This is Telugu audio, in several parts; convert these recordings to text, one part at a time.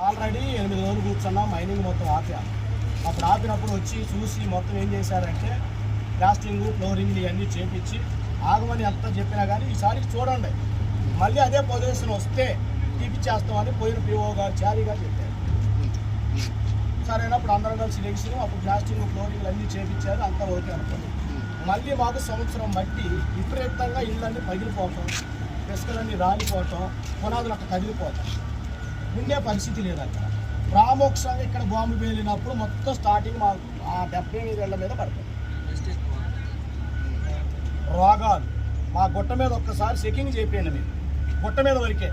ఆల్రెడీ 8 రోజులు కూర్చున్నాం, మైనింగ్ మొత్తం ఆపాము. అప్పుడు ఆపినప్పుడు వచ్చి చూసి మొత్తం ఏం చేశారంటే ప్లాస్టింగ్ ఫ్లోరింగ్ ఇవన్నీ చేపించి ఆగమని అంతా చెప్పినా కానీ ఈసారి చూడండి మళ్ళీ అదే పొజిషన్ వస్తే తీపిచ్చేస్తామని పోయిన పిఓ గారు చారీ గారు చెప్పారు. సరైనప్పుడు అందరం కలిసి లెగిసినాం. అప్పుడు ప్లాస్టింగ్ ఫ్లోరింగ్లు అన్నీ చేపించారు, అంతా ఓకే అనుకోండి. మళ్ళీ మాకు సంవత్సరం బట్టి విపరీతంగా ఇళ్ళన్నీ పగిలిపోవటం, ఇసుకలన్నీ రాలిపోవటం, పునాదులు అక్కడ కదిలిపోవటం, ఉండే పరిస్థితి లేదు అక్కడ. ప్రాముఖ్యంగా ఇక్కడ బాంబు పేలినప్పుడు మొత్తం స్టార్టింగ్ మా 75 ఏళ్ల మీద పడుతుంది. రోగాలు మా గుట్ట మీద ఒక్కసారి చెకింగ్ చేయండి, మీరు గుట్ట మీద వరకే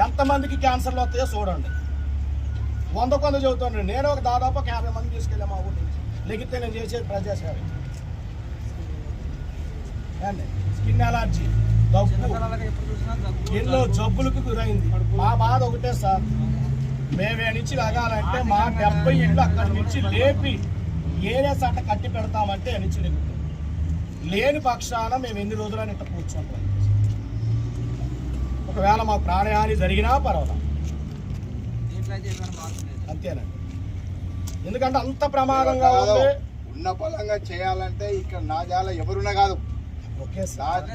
ఎంతమందికి క్యాన్సర్లు వస్తాయో చూడండి. 100 చెబుతాను. నేను ఒక దాదాపు 50 మంది తీసుకెళ్ళా మా ఊరి నుంచి. లెగితే నేను చేసేది ప్రజాసేవ. స్కిన్ అలర్జీ, దగ్గు, ఎన్నో జబ్బులకు గురైంది. మా బాధ ఒకటే సార్, మేమే నుంచి లగాలంటే మా 70 ఇళ్ళు అక్కడి నుంచి లేపి ఏరే చట్ట కట్టి పెడతామంటే నుంచి లెగుతుంది. లేని పక్షాన మేము ఎన్ని రోజులని ఇట్లా కూర్చుంటాం. ఒకవేళ మాకు ప్రాణహాని జరిగినా పర్వాలేదు, అంతేనండి. ఎందుకంటే అంత ప్రమాదంగా ఉంది. ఉన్న పొలంగా చేయాలంటే ఇక్కడ నా జాల ఎవరున్నా కాదు,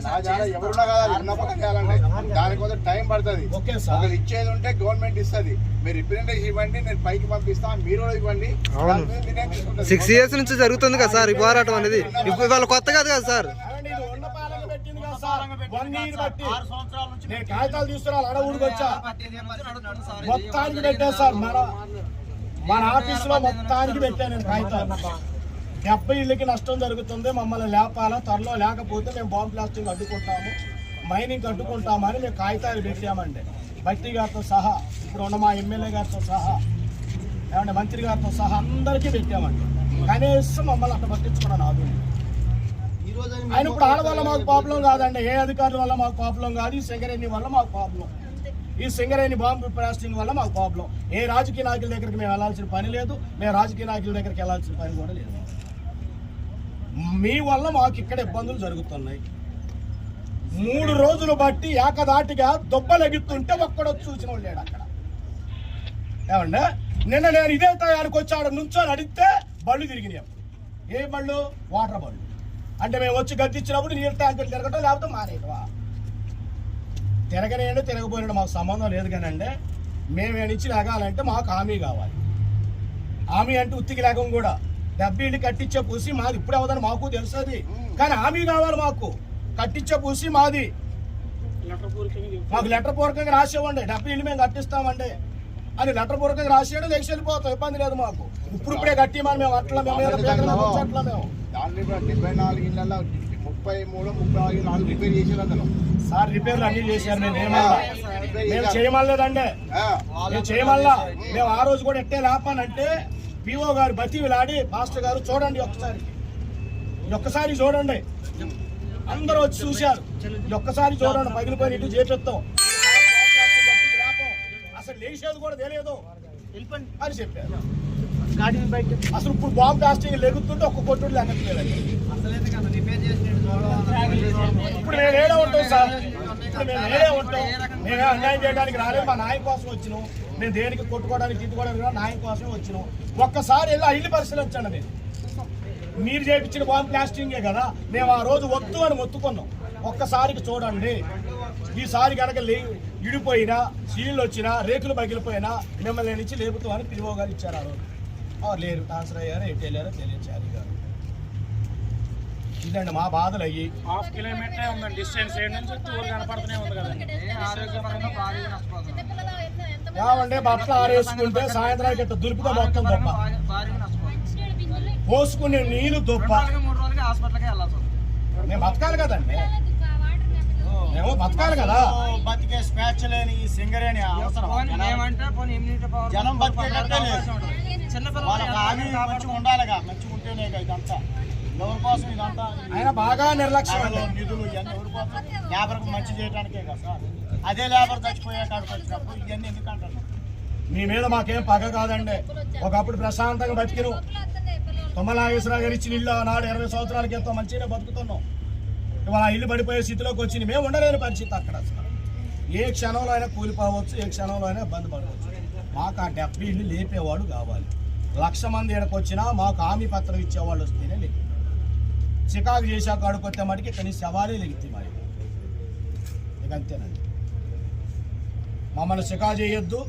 నా జాల ఎవరున్నా కాదు, ఉన్న పొలం చేయాలంటే దానికోసం టైం పడుతుంది. ఒకరు ఇచ్చేది ఉంటే గవర్నమెంట్ ఇస్తుంది, మీరు రిప్రజెంటేషన్ ఇవ్వండి, నేను పైకి పంపిస్తాను, మీరు కూడా ఇవ్వండి. 6 years నుంచి జరుగుతుంది కదా సార్ ఈ పోరాటం అనేది, ఇవాళ కొత్త కాదు కదా సార్. నేను కాగితాలు తీసుకురా అడవుడికి వచ్చా, మొత్తానికి పెట్టా సార్. మన ఆఫీసులో మొత్తానికి పెట్టాను నేను కాగితాలు. 70 ఇళ్ళకి నష్టం జరుగుతుంది, మమ్మల్ని లేపాలా, త్వరలో లేకపోతే మేము బాంబు బ్లాస్టింగ్ అడ్డుకుంటాము, మైనింగ్ అడ్డుకుంటామని మేము కాగితాలు పెట్టామండి. భట్టి గారితో సహా, ఇప్పుడు ఉన్న మా ఎమ్మెల్యే గారితో సహా, ఏమంటే మంత్రి గారితో సహా అందరికీ పెట్టామండి. కనీసం మమ్మల్ని అట్లా పట్టించుకున్నాను ఆదు. ఆయన ఇప్పుడు ఆడ వల్ల మాకు ప్రాబ్లం కాదండి, ఏ అధికారుల వల్ల మాకు ప్రాబ్లం కాదు, ఈ సింగరేణి వల్ల మాకు ప్రాబ్లం, ఈ సింగరేణి బాంబు బ్లాస్టింగ్ వల్ల మాకు ప్రాబ్లం. ఏ రాజకీయ నాయకుల దగ్గరికి మేము వెళ్ళాల్సిన పని లేదు, మేము రాజకీయ నాయకుల దగ్గరికి వెళ్ళాల్సిన పని కూడా లేదు. మీ వల్ల మాకు ఇక్కడ ఇబ్బందులు జరుగుతున్నాయి. 3 రోజులు బట్టి ఏకదాటిగా దొబ్బలెగుతుంటే ఒక్కడొచ్చి చూసిన వాళ్ళు లేడు అక్కడ. ఏమంటే నిన్న నేను ఇదే తయారీకి వచ్చాడు నుంచొని అడిగితే బళ్ళు తిరిగినాయి. ఏ బళ్ళు? వాటర్ బళ్ళు. అంటే మేము వచ్చి గద్దిచ్చినప్పుడు నీరు ట్యాంకులు తిరగటం, లేకపోతే మానేయటమా? తిరగనేయండి, తిరగబోయినట్టు మాకు సంబంధం లేదు. కానండి మేము నుంచి లేగాలంటే మాకు హామీ కావాలి. హామీ అంటే ఉత్తికి లేకం కూడా 70 ఇళ్ళు కట్టించే పూసి మాది ఇప్పుడు అవదని మాకు తెలుస్తుంది, కానీ హామీ కావాలి మాకు. కట్టించే పూసి మాది, మాకు లెటర్ పూర్వకంగా రాసేవ్వండి, 70 ఇళ్ళు మేము కట్టిస్తామండి అని లెటర్ పూర్వకంగా రాసేయడం, లేచి వెళ్ళిపోతాం, ఇబ్బంది లేదు మాకు. ఇప్పుడే కట్టిమని మేము అట్లా మేము అట్లా మేము 74 ఇళ్ళల్లో 33-34 రిపేర్ చేసేది సార్. రిపేర్లు అన్ని చేశారు, మేము చేయమలేదండి, మేము చేయమల్లా. మేము ఆ రోజు కూడా ఎట్టే లేపానంటే పిఓ గారు బతిలాడి, మాస్టర్ గారు చూడండి ఒక్కసారి చూడండి, అందరూ వచ్చి చూశారు, ఒక్కసారి చూడండి, పగిలిపోయి ఇటు చేపిస్తాం, అసలు లేచేది కూడా తెలియదు అని చెప్పారు. అసలు ఇప్పుడు బాంబు బ్లాస్టింగ్ లెగుతుంటే ఒక్క కొట్టుడు లేకపోలేదండి. ఇప్పుడు మేము ఏడే ఉంటాం సార్, ఇప్పుడు మేము ఏడే ఉంటాం. మేమే అన్యాయం చేయడానికి రాలేదు, మా న్యాయం కోసం వచ్చినాం. మేము దేనికి కొట్టుకోవడానికి తిట్టుకోవడానికి న్యాయం కోసమే వచ్చినాం. ఒక్కసారి వెళ్ళి ఆ ఇల్లు పరిశీలించండి. మీరు చేయించిన బాంబు బ్లాస్టింగే కదా, మేము ఆ రోజు వద్దు అని మొత్తుకున్నాం. ఒక్కసారికి చూడండి, ఈసారి కనుక ఇడిపోయినా, సీళ్ళు వచ్చినా, రేకులు పగిలిపోయినా మిమ్మల్ని నుంచి లేపుతామని పిఓ గారు ఇచ్చారు. ఆ రోజు లేరు, ట్రాన్స్ఫర్ అయ్యారో ఎటు వెళ్ళారో తెలియచారు గారు. ఇదండి మా బాధలు. అయ్యి 1/2 కిలోమీటరే ఉందండి డిస్టెన్స్, కనపడుతూనే ఉంది కదండి. ఏమంటే బట్టలు ఆరేసుకుంటే సాయంత్రానికి ఇట్లా దులిపితే మొత్తం దొప్ప, పోసుకునే నీళ్ళు దొప్ప. మేము బతకాలి కదండి, మేము బతకాలి కదా. బతికే స్వేచ్ఛ లేని ఈ సింగరేణి అవసరం, జనం బతికేటట్టే లేదు. వాళ్ళకి హామీ మంచిగా ఉండాలిగా, మంచిగా ఉంటేనే ఇదంతా ఎవరి కోసం, ఇదంతా ఆయన బాగా నిర్లక్ష్యం. నిధులు ఇవన్నీ ఎవరి కోసం? లేబర్కు మంచి చేయడానికే కదా సార్. అదే లేబర్ చచ్చిపోయే కాడికి వచ్చినప్పుడు ఇవన్నీ ఎందుకంటారు? మీ మీద మాకేం పగ కాదండి. ఒకప్పుడు ప్రశాంతంగా బతికిను, తుమ్మల నాగేశ్వరరావు గారు ఇచ్చిన ఇల్లు నాడు 20 సంవత్సరాల క్రితం మంచిగానే బతుకుతున్నాం. ఇవాళ ఇల్లు పడిపోయే స్థితిలోకి వచ్చింది, మేము ఉండలేని పరిస్థితి అక్కడ. అసలు ఏ క్షణంలో అయినా కూలిపోవచ్చు, ఏ క్షణంలో అయినా ఇబ్బంది పడవచ్చు. మాకు ఆ 70 ఇళ్ళు లేపేవాడు కావాలి. 1,00,000 మంది ఎడకొచ్చినా మాకు హామీ పత్రం ఇచ్చేవాళ్ళు వస్తేనే లేదు. చికాకు చేశాక అడుకొస్తే మటుకి కనీసం సవాలే లెగితే మరి ఇక అంతేనండి. మమ్మల్ని చికా చేయొద్దు,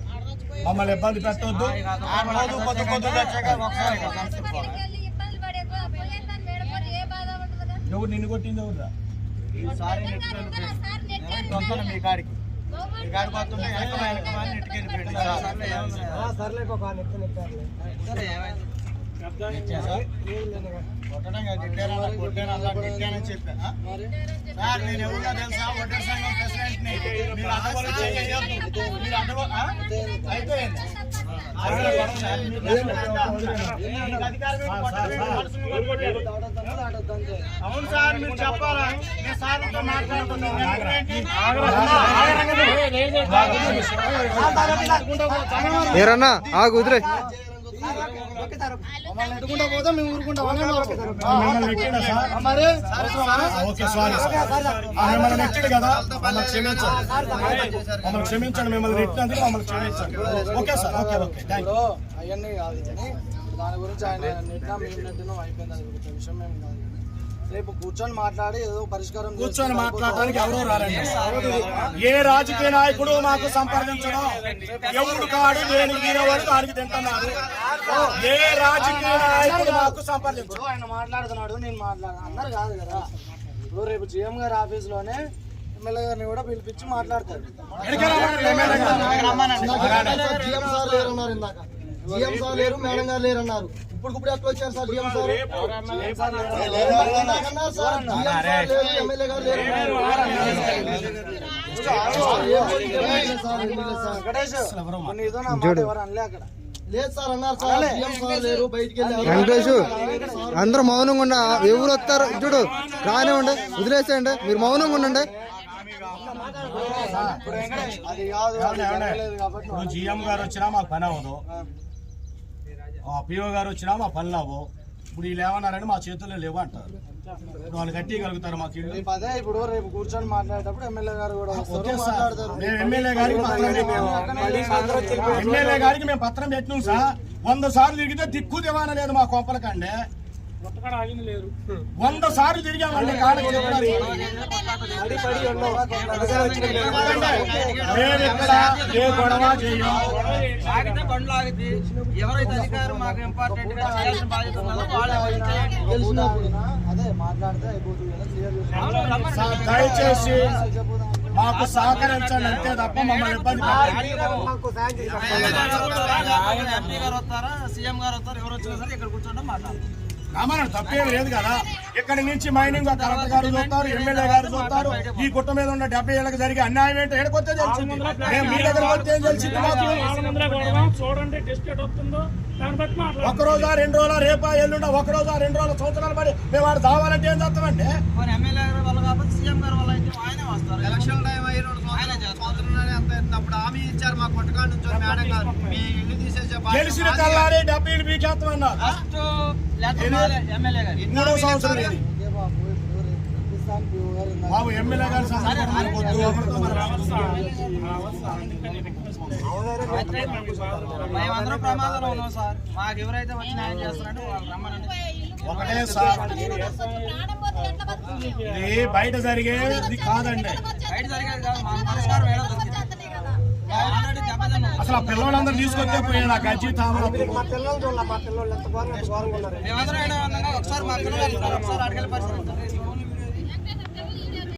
మమ్మల్ని ఇబ్బంది పెట్టొద్దు. ఎవరు నిన్ను కొట్టింది ఎవరురా? అవును సార్, మీరు చెప్పాలా? నేను సార్తో మాట్లాడుతున్నాను. ఏరన్నా ఆగు వదిలే. మమ్మల్ని పోతే మేము ఊరుకుంటాం. మమ్మల్ని నెట్టిండా సార్? ఓకే సారీ సార్, మిమ్మల్ని నెట్టిండు కదా, మమ్మల్ని క్షమించండి. మమ్మల్ని క్షమించండి, మిమ్మల్ని నెట్టినందుకు మమ్మల్ని క్షమించండి. Okay sir, okay okay thank you. అవన్నీ కాదు కానీ దాని గురించి ఆయన నెట్టినా మేము నెట్టినాం అయిపోయింది. అది గురించి విషయం మేము కాదు. రేపు కూర్చొని మాట్లాడి ఏదో పరిష్కారం కూర్చొని మాట్లాడడానికి ఎవరో రారండి. ఏ రాజకీయ నాయకుడు మాకు సంప్రదించడం, ఎవరు కాడు దేనికి తీరేవాడు దానికి తింటున్నారు. ఏ రాజకీయ నాయకుడు మాకు సంప్రదించడం. ఆయన మాట్లాడుతున్నాడు, నేను అన్నారు కాదు కదా. ఇప్పుడు రేపు జీఎం గారి ఆఫీస్లోనే ఎమ్మెల్యే గారిని కూడా పిలిపించి మాట్లాడతారు. జిఎం సార్ లేరు, మేడం గారు లేరు అన్నారు. ఇప్పుడు ఎట్లా వచ్చారు సార్ జిఎం సార్? ఎమ్మెల్యే గారు లేరు. లేదు సార్ అన్నారు సార్, జిఎం సార్ లేరు, బయటికి వెళ్ళారు. వెంకటేష్ అందరూ మౌనంగా ఉండ. ఎవరు వస్తారు చూడు, రానివ్వండి, వదిలేసేయండి. మీరు మౌనంగా ఉండండి. ఇప్పుడు జిఎం గారు వచ్చినా మాకు పని అవ్వదు, పిఓ గారు వచ్చినా మా పనులు అవ్వవు. ఇప్పుడు వీళ్ళు ఏమన్నారని మా చేతుల్లో లేవు అంటారు. ఇప్పుడు వాళ్ళు కట్టగలుగుతారు మాకు ఇల్లు? అదే ఇప్పుడు రేపు కూర్చొని మాట్లాడేటప్పుడు ఎమ్మెల్యే గారు కూడా మేము ఎమ్మెల్యే గారికి మేము పత్రం పెట్టినాం సార్. 100 సార్లు తిరిగితే దిక్కు దివాన లేదు మా కొంపలకండి. 100 సార్లు తిరిగామండి కాడకి చెప్పడానికి. మేము ఇక్కడ ఏ గొడవ చేయం. ఎవరైతే అధికారం మాకు ఇంపార్టెంట్ గా చేయాల్సిన బాధ్యత ఉన్నదో వాళ్ళే అదే మాట్లాడితే అయిపోతుంది. దయచేసి మాకు సహకరించండి అంతే తప్ప మమ్మల్ని ఇబ్బంది ఎంపీ గారు వస్తారా, సీఎం గారు వస్తారు, ఎవరు వచ్చినా సరే ఇక్కడ కూర్చోండి మాట్లాడతారు. రామారావు తప్పేం లేదు కదా. ఇక్కడి నుంచి మైనింగ్ కలెక్టర్ గారు చూస్తారు, ఎమ్మెల్యే గారు చూస్తారు. ఈ గుట్ట మీద ఉన్న 70 ఏళ్ళకి జరిగే అన్యాయం ఏంటో ఎడకొస్తే తెలిసింది. మేము మీ దగ్గర వస్తే తెలిసింది. ఒక్కరోజా 2 రోజుల రేపా ఎల్లుండ, ఒకరోజా 2 రోజుల సంవత్సరాలు పడి మేము వాడు దావాలంటే ఏం చేస్తామండి? ఎమ్మెల్యే గారు వల్ల కాబట్టి సీఎం గారు వల్ల అయితే ఆయనే వస్తారు. ఎలక్షన్ టైం అయ్యి 2 సంవత్సరాలు అప్పుడు హామీ ఇచ్చారు మా కొట్టకాడ నుంచి మేడం గారు, మీ ఇల్లు తీసేసే గెలిచిన తెల్లారి 70 ఇళ్ళు పీకేస్తామన్నారు. 3వ సంవత్సరం ఇది బాబు. ఎమ్మెల్యే గారి మేమందరం ప్రమాదంలో ఉన్నాం సార్. మాకు ఎవరైతే వచ్చి న్యాయం చేస్తున్నారో వాళ్ళు రమ్మనండి. ఒకటే సార్, ఇది బయట జరిగేది కాదండి. బయట జరిగేది కాదు, మా పరిష్కారం ఏదో దొరికింది. అసలు ఆ పిల్లలందరూ తీసుకొచ్చే పోయాడు ఆ గజ్జి తామర. మేమందరం ఒకసారి మా పిల్లలు ఒకసారి అడిగే పరిస్థితి